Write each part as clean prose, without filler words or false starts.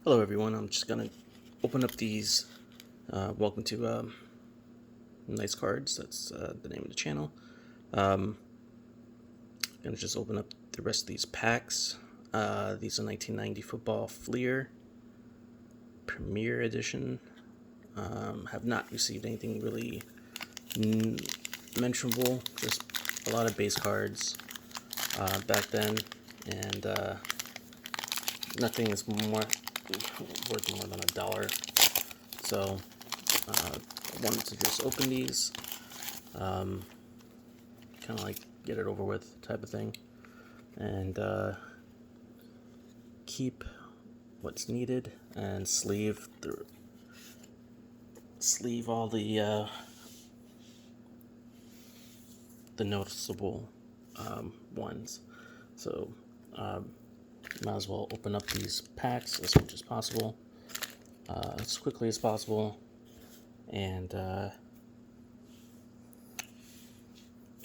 Hello everyone, I'm just gonna open up these, welcome to Nice Cards, that's the name of the channel. Gonna just open up the rest of these packs. These are 1990 Football Fleer Premier Edition. Have not received anything really mentionable, just a lot of base cards back then, and nothing is worth more than $1. So I wanted to just open these, kind of like get it over with type of thing, and keep what's needed and sleeve all the noticeable ones. So might as well open up these packs as much as possible, as quickly as possible, and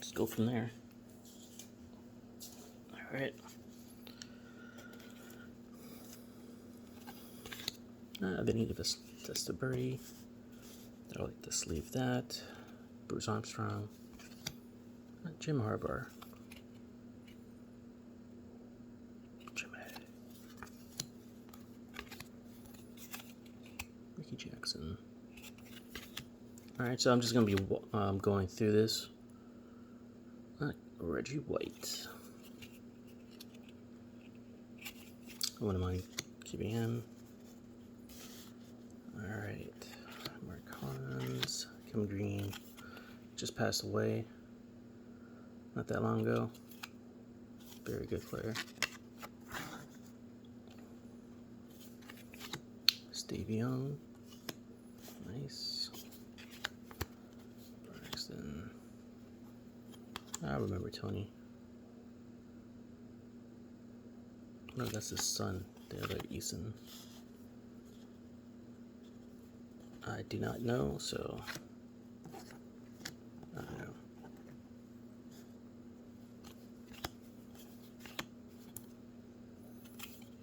just go from there. All right. The need of a Testaverde. I like to sleeve that. Bruce Armstrong. Jim Harbaugh. Ricky Jackson. Alright, so I'm just going to be going through this. Reggie White. I wouldn't mind keeping him. Alright. Mark Collins. Kim Green. Just passed away not that long ago. Very good player. Steve Young. Nice. Braxton. I remember Tony. No, that's his son, the other Eason. I do not know, so I don't know.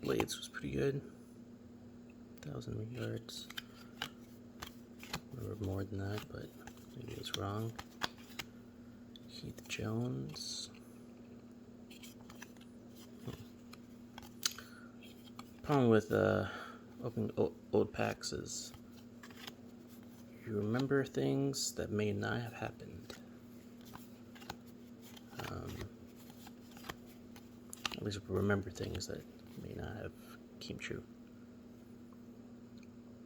Blades was pretty good. 1,000 yards. Or more than that, but maybe it was wrong. Keith Jones. Problem with opening old packs is you remember things that may not have happened. At least remember things that may not have came true.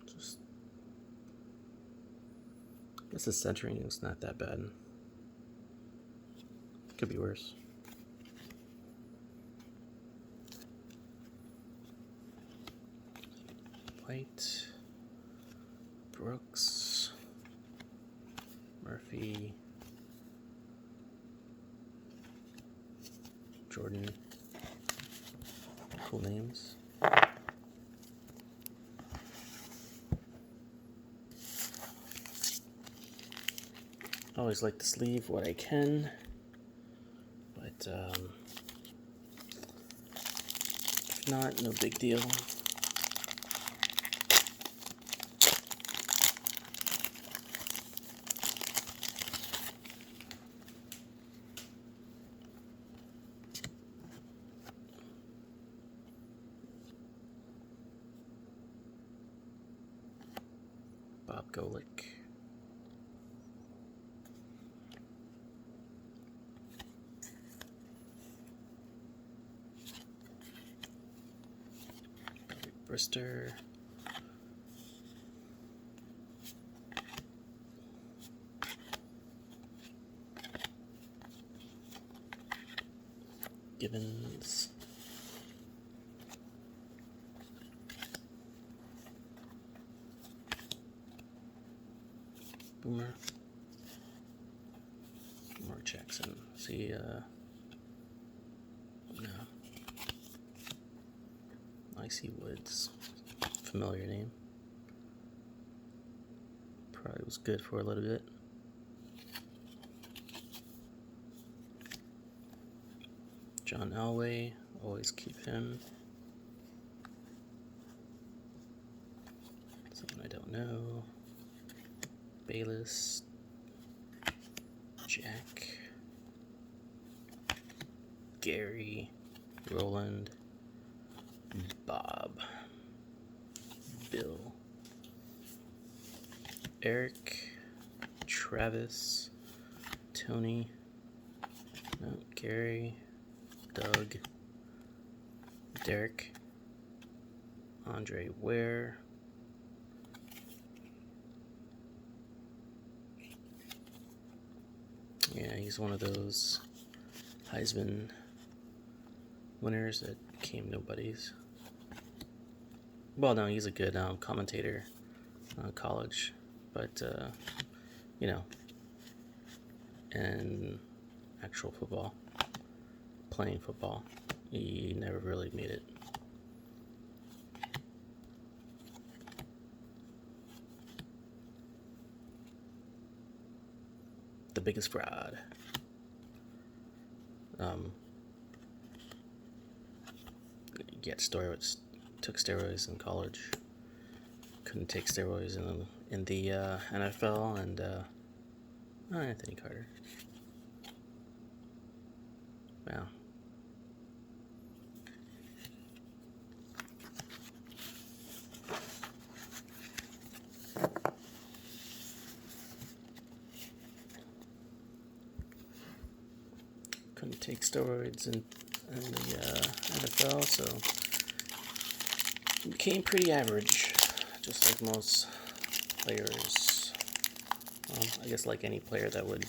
Just, I guess the centering is not that bad. Could be worse. White, Brooks, Murphy, Jordan. Cool names. I always like to sleeve what I can, but if not, no big deal. Bob Golick. Brister. Gibbons. Boomer. Mark Jackson. See, no. Icy Woods. Familiar name. Probably was good for a little bit. John Elway. Always keep him. Bayless, Jack, Gary, Roland, Bob, Bill, Eric, Travis, Tony, no, Gary, Doug, Derek, Andre Ware, yeah, he's one of those Heisman winners that became nobodies. Well, no, he's a good commentator on college, but you know, in actual football, playing football, he never really made it. The biggest fraud. Took steroids in college. Couldn't take steroids in the NFL, and Anthony Carter. Wow. Couldn't take steroids in the NFL, so became pretty average, just like most players. Well, I guess like any player that would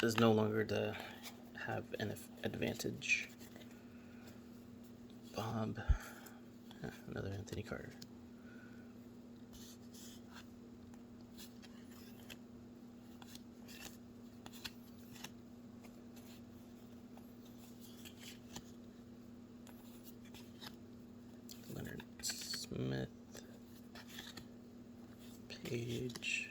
is no longer to have an advantage. Bob, another Anthony Carter. Leonard Smith, Page,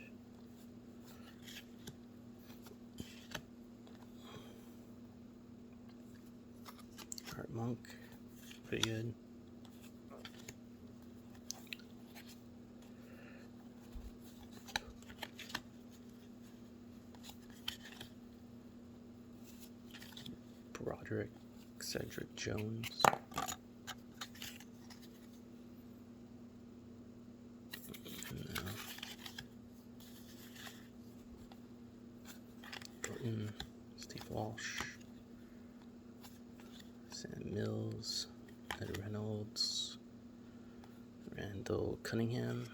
Art Monk, pretty good. Broderick, Cedric Jones. No. Burton, Steve Walsh, Sam Mills, Ed Reynolds, Randall Cunningham,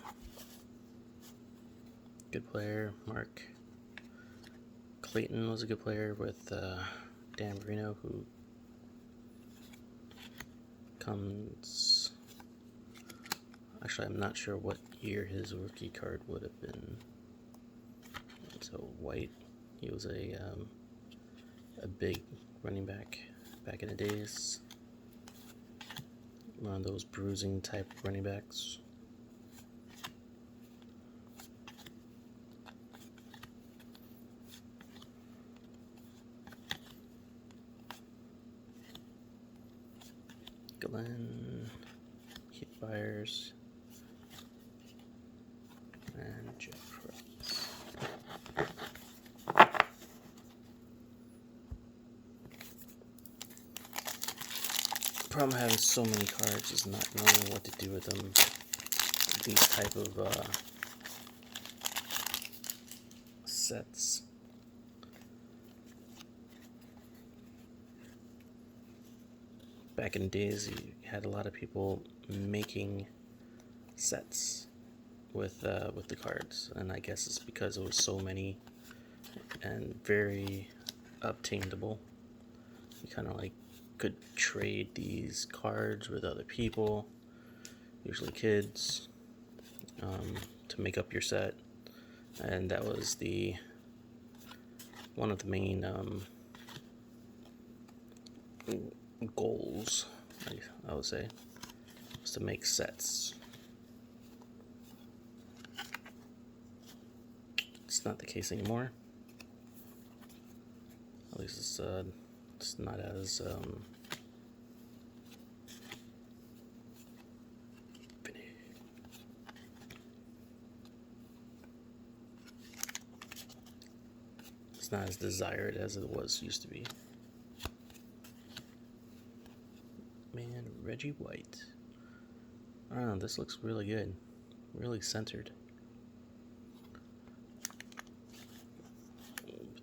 good player. Mark Clayton was a good player with Dan Marino, who comes... Actually, I'm not sure what year his rookie card would have been. So White, he was a big running back in the days. One of those bruising type running backs. Glenn, Keith Byers, and Jeff Ross. The problem having so many cards is not knowing what to do with them. These type of sets. Back in the days, you had a lot of people making sets with the cards, and I guess it's because it was so many and very obtainable. You kind of like could trade these cards with other people, usually kids, to make up your set, and that was one of the main goals, I would say, was to make sets. It's not the case anymore. At least it's It's not as it's not as desired as it used to be. Man, Reggie White. I don't know, this looks really good. Really centered.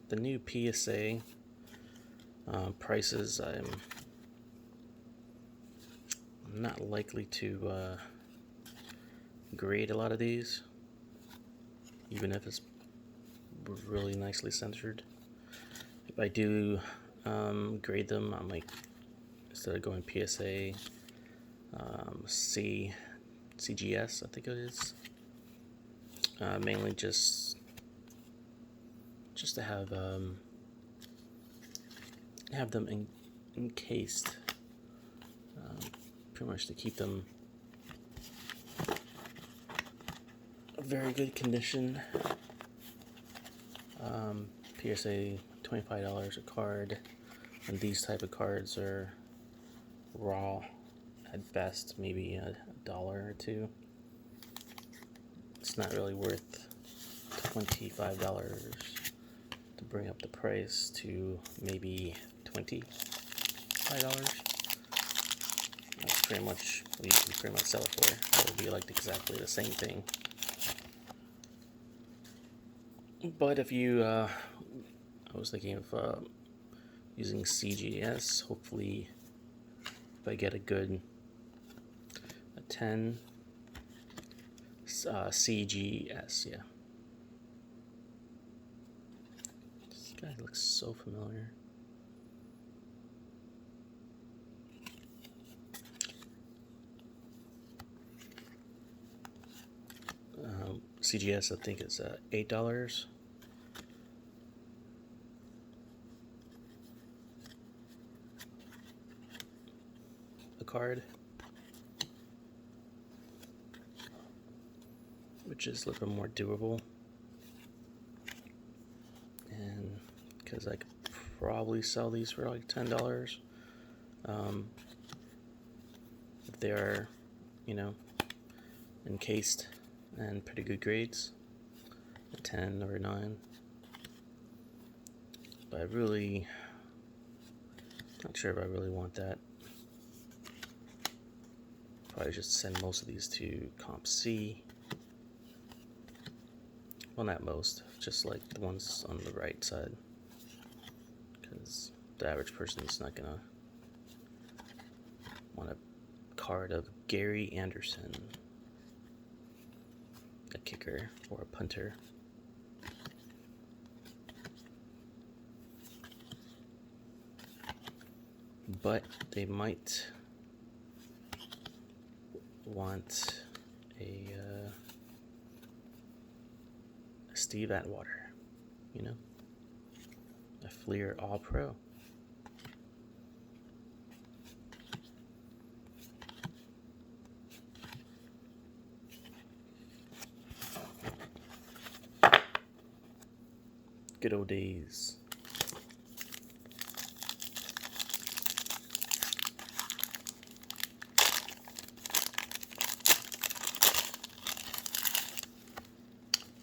The new PSA prices, I'm not likely to grade a lot of these, even if it's really nicely centered. If I do grade them, I might, instead of going PSA, CGS, I think it is. Mainly just to have them encased, pretty much to keep them in very good condition. PSA $25 a card, and these type of cards are raw at best, maybe $1 or $2. It's not really worth $25 to bring up the price to maybe $25. That's pretty much what you can pretty much sell it for. It would be like exactly the same thing. But if you, I was thinking of using CGS. Hopefully, if I get a 10 CGS, yeah. This guy looks so familiar. CGS, I think it's $8. A card, which is a little bit more doable, and because I could probably sell these for like $10 if they are, encased and pretty good grades, a 10 or a 9. But I really not sure if I really want that. Probably just send most of these to Comp C. Well, not most, just like the ones on the right side, because the average person is not gonna want a card of Gary Anderson, a kicker or a punter. But they might want a Steve Atwater, a Fleer All-Pro. Good old days.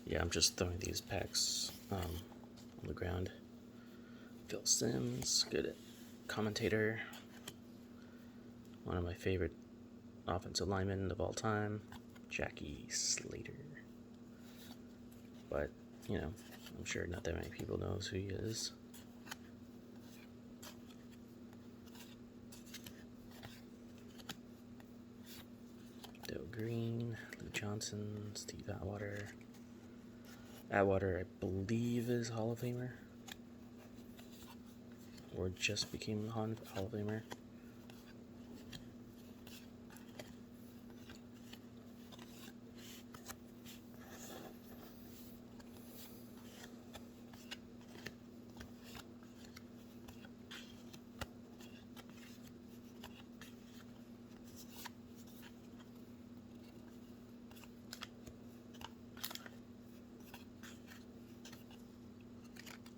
Yeah, I'm just throwing these packs on the ground. Phil Simms, good commentator. One of my favorite offensive linemen of all time, Jackie Slater. But, I'm sure not that many people knows who he is. Dale Green, Lou Johnson, Steve Atwater. Atwater, I believe, is Hall of Famer, or just became Hall of Famer.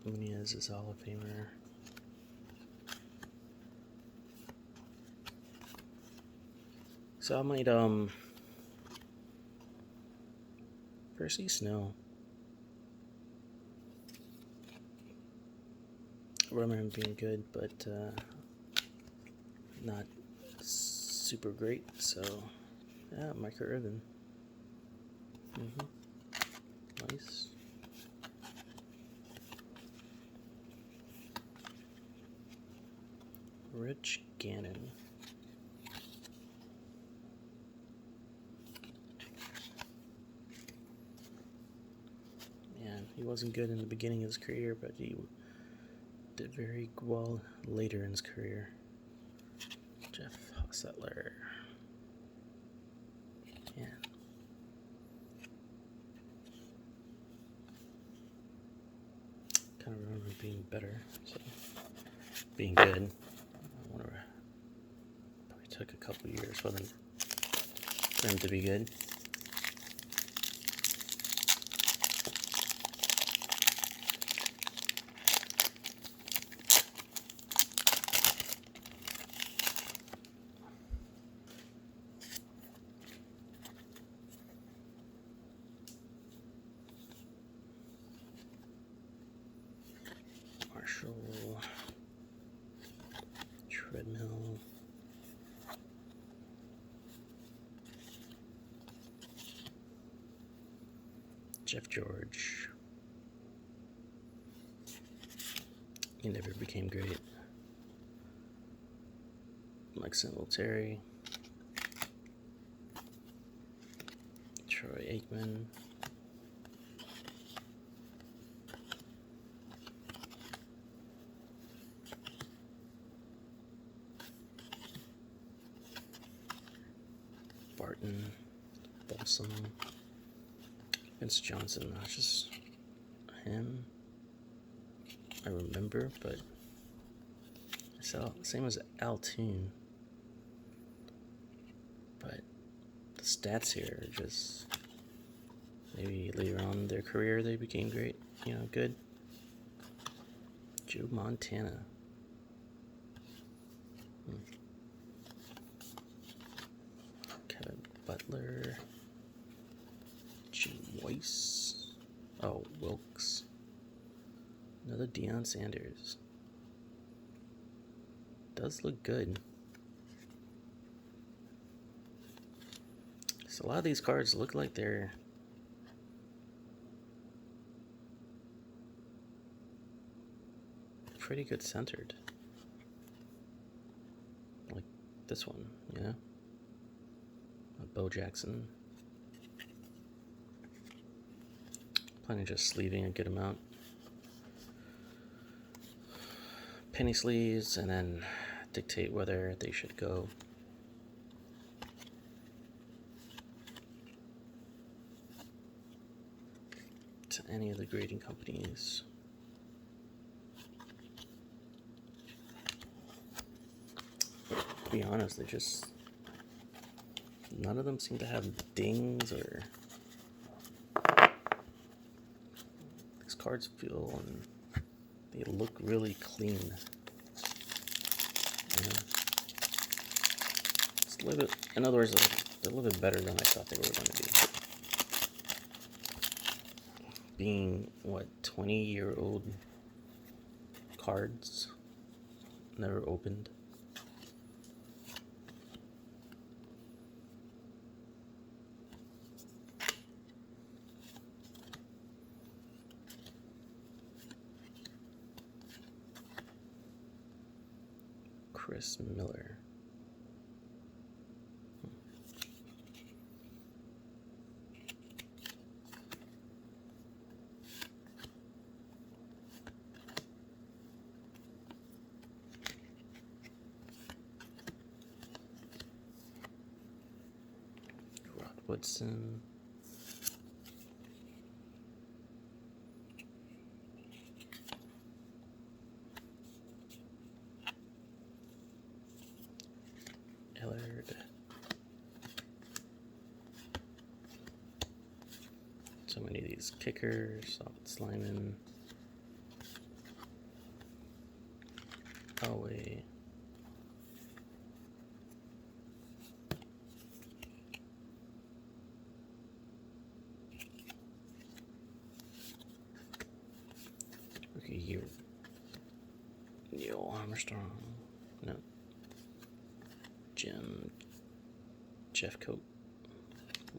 Nunez is Hall of Famer. So I might Percy Snow. I remember him being good, but not super great. So yeah, Michael Irvin. Nice. Rich Gannon. Man, he wasn't good in the beginning of his career, but he did very well later in his career. Jeff Hostetler. Yeah. Kind of remember being better, so being good. I wonder, probably took a couple years for him to be good. Marshall, Treadmill, Jeff George. He never became great. Mike Singletary, Troy Aikman, Barton, Balsam, Vince Johnson. That's just him. I remember, but same as Al Toon. But the stats here are just maybe later on in their career they became great. Good. Joe Montana. Kevin Butler. Jim Weiss. Oh, Wilkes. Another Deion Sanders. Does look good. So a lot of these cards look like they're pretty good centered. Like this one, Bo Jackson. Planning just sleeving a good amount. Penny sleeves and then dictate whether they should go. To any of the grading companies. To be honest, none of them seem to have dings or these cards feel and they look really clean. It's a little bit, in other words, they're a little bit better than I thought they were going to be. Being, 20-year-old cards, never opened. Chris Miller. Rod Woodson. Ellard. So many of these kickers. Slyman. Elway. Neil Armstrong. No. Jeff Coat.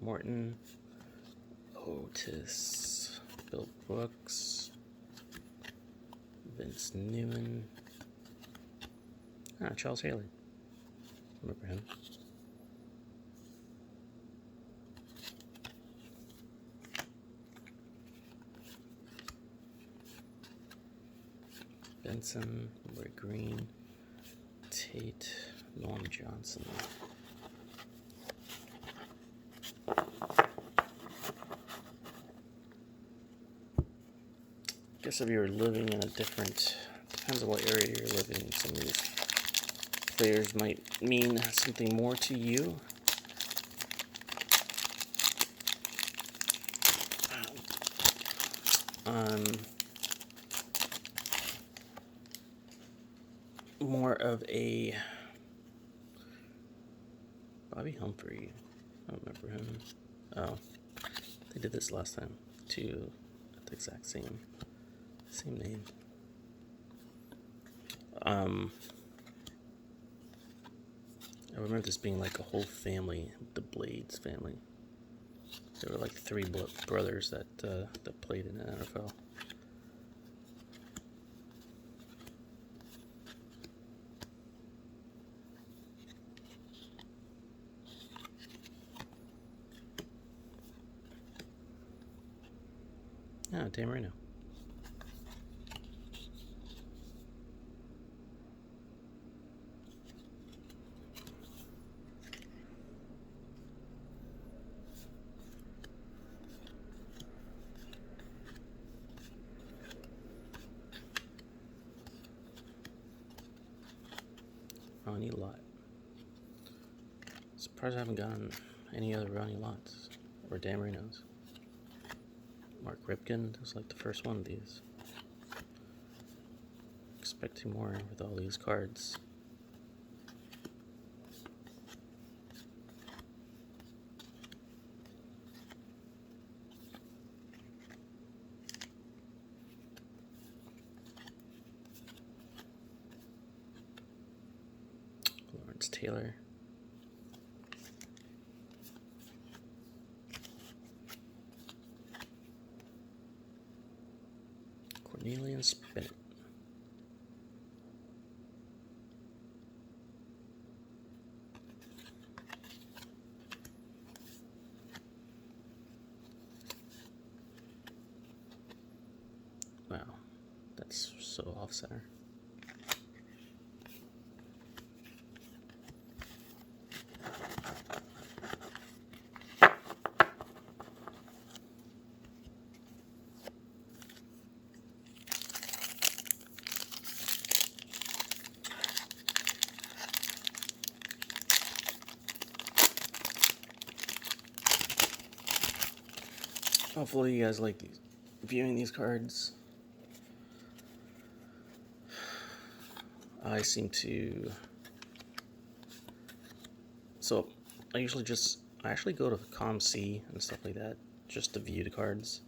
Morton. Otis. Bill Brooks. Vince Newman. Charles Haley. Remember him. Benson, Roy Green, Tate, Norm Johnson. Guess if you're living in a different, depends on what area you're living in, some of these players might mean something more to you. More of a Bobby Humphrey. I don't remember him. Oh, they did this last time too. The exact same name. I remember this being like a whole family, the Blades family. There were like 3 brothers that played in the NFL. Dan Marino. Ronnie Lott. Surprised I haven't gotten any other Ronnie Lotts or Dan Marinos. Mark Ripken was like the first one of these. Expecting more with all these cards. Lawrence Taylor. Cornelius Bennett. Wow, that's so off center. Hopefully you guys like viewing these cards. I actually go to ComC and stuff like that just to view the cards,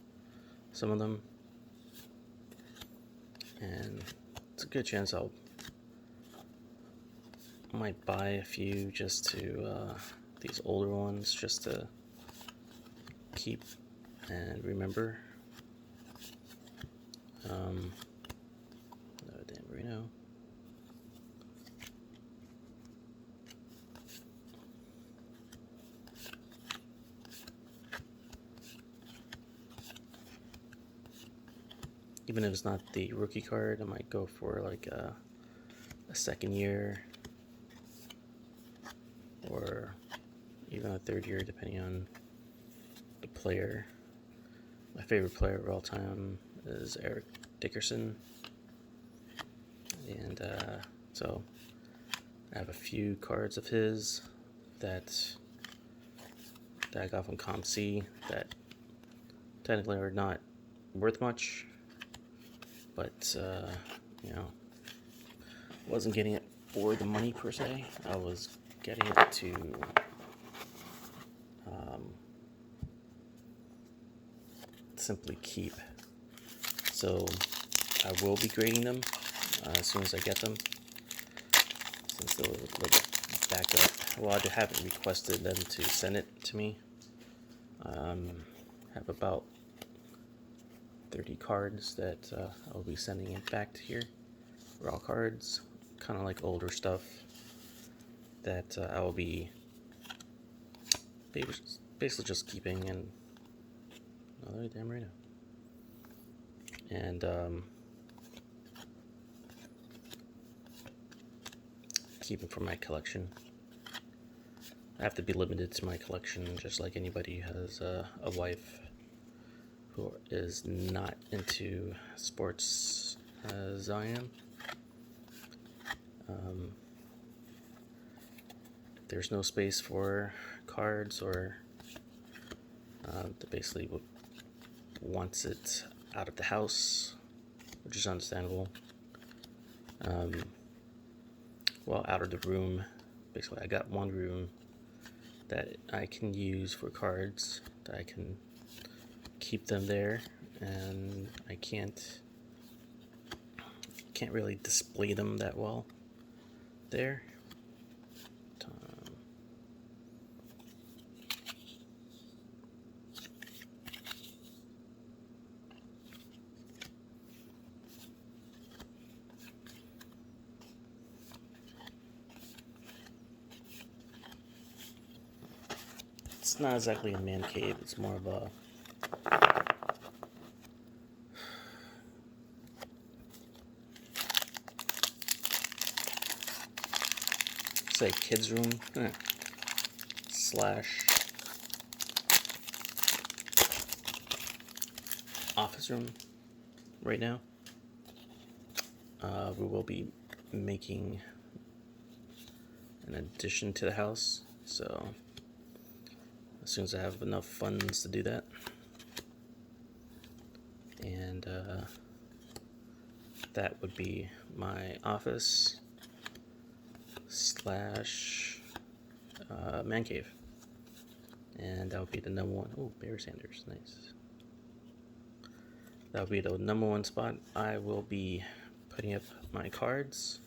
some of them, and it's a good chance I might buy a few just to these older ones just to keep and remember. Dan Marino. Even if it's not the rookie card, I might go for like a second year or even a third year, depending on the player. My favorite player of all time is Eric Dickerson, and so I have a few cards of his that I got from ComC that technically are not worth much, but wasn't getting it for the money per se. I was getting it to simply keep. So I will be grading them as soon as I get them, since they're a little bit backed up. Well, I haven't requested them to send it to me. Have about 30 cards that I'll be sending it back to here. Raw cards, kind of like older stuff that I will be basically just keeping and another damn right now. And keeping for my collection. I have to be limited to my collection, just like anybody who has a wife who is not into sports as I am. If there's no space for cards, or basically wants it out of the house, which is understandable. Well, out of the room. Basically, I got one room that I can use for cards, that I can keep them there, and I can't really display them that well there. It's not exactly a man cave, it's more of a say kids room slash office room right now. We will be making an addition to the house, so as soon as I have enough funds to do that. And that would be my office slash man cave. And that would be the number one. Oh, Barry Sanders, nice. That would be the number one spot. I will be putting up my cards.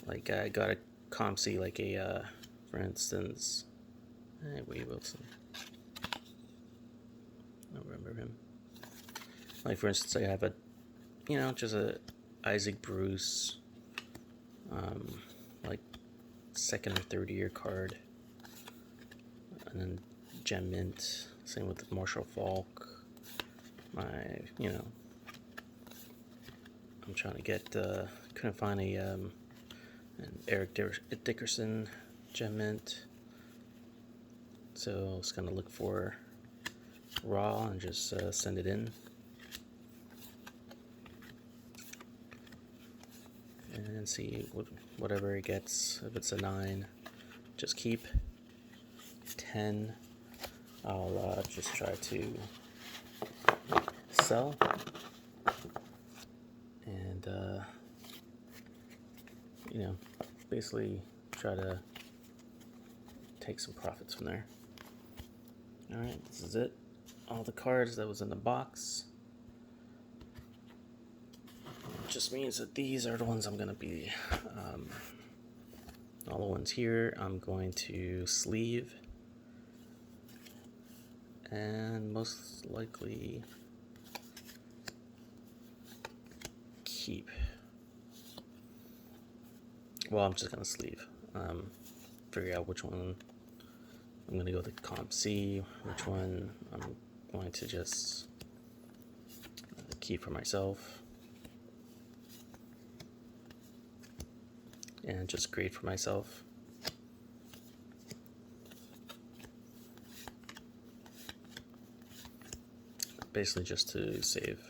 Like I got a COMC, like a, for instance, Wade Wilson. I don't remember him. Like for instance, I have a, just a Isaac Bruce, like second or third year card, and then Gem Mint. Same with Marshall Falk. I'm trying to get. Couldn't find an Eric Dickerson Gem Mint, so I was gonna look for raw and just send it in. And see whatever it gets. If it's a 9, just keep. 10, I'll just try to sell. And basically try to take some profits from there. Alright, this is it. All the cards that was in the box. Just means that these are the ones I'm going to be, all the ones here I'm going to sleeve and most likely keep. Well, I'm just going to sleeve, figure out which one I'm going to go with the COMC, which one I'm going to just keep for myself. And just grade for myself. Basically just to save.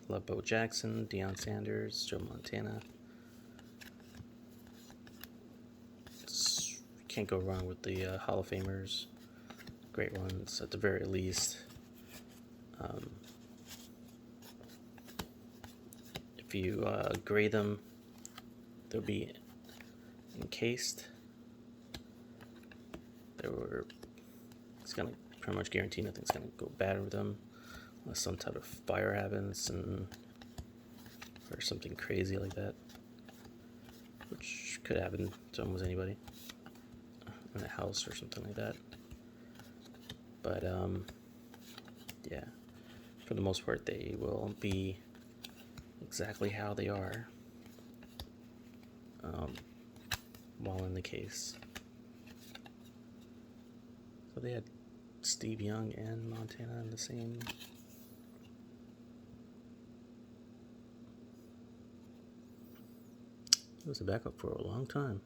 Love Bo Jackson, Deion Sanders, Joe Montana. Can't go wrong with the Hall of Famers. Great ones at the very least. If you grade them they'll be encased. It's gonna pretty much guarantee nothing's gonna go bad with them unless some type of fire happens or something crazy like that, which could happen to almost anybody in a house or something like that. But yeah, for the most part, they will be exactly how they are while in the case. So they had Steve Young and Montana in the same. It was a backup for a long time.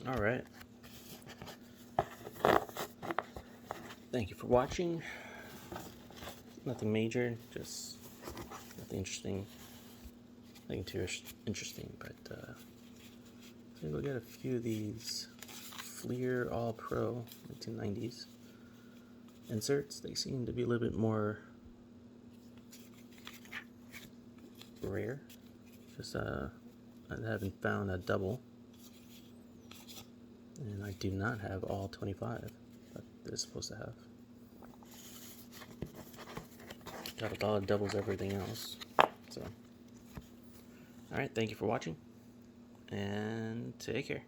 All right. Thank you for watching. Nothing major, just nothing interesting. Nothing too interesting, but I think we'll get a few of these Fleer All Pro 1990s inserts. They seem to be a little bit more rare. Just I haven't found a double, and I do not have all 25 that they're supposed to have. Got a lot of doubles, everything else. So, alright, thank you for watching, and take care.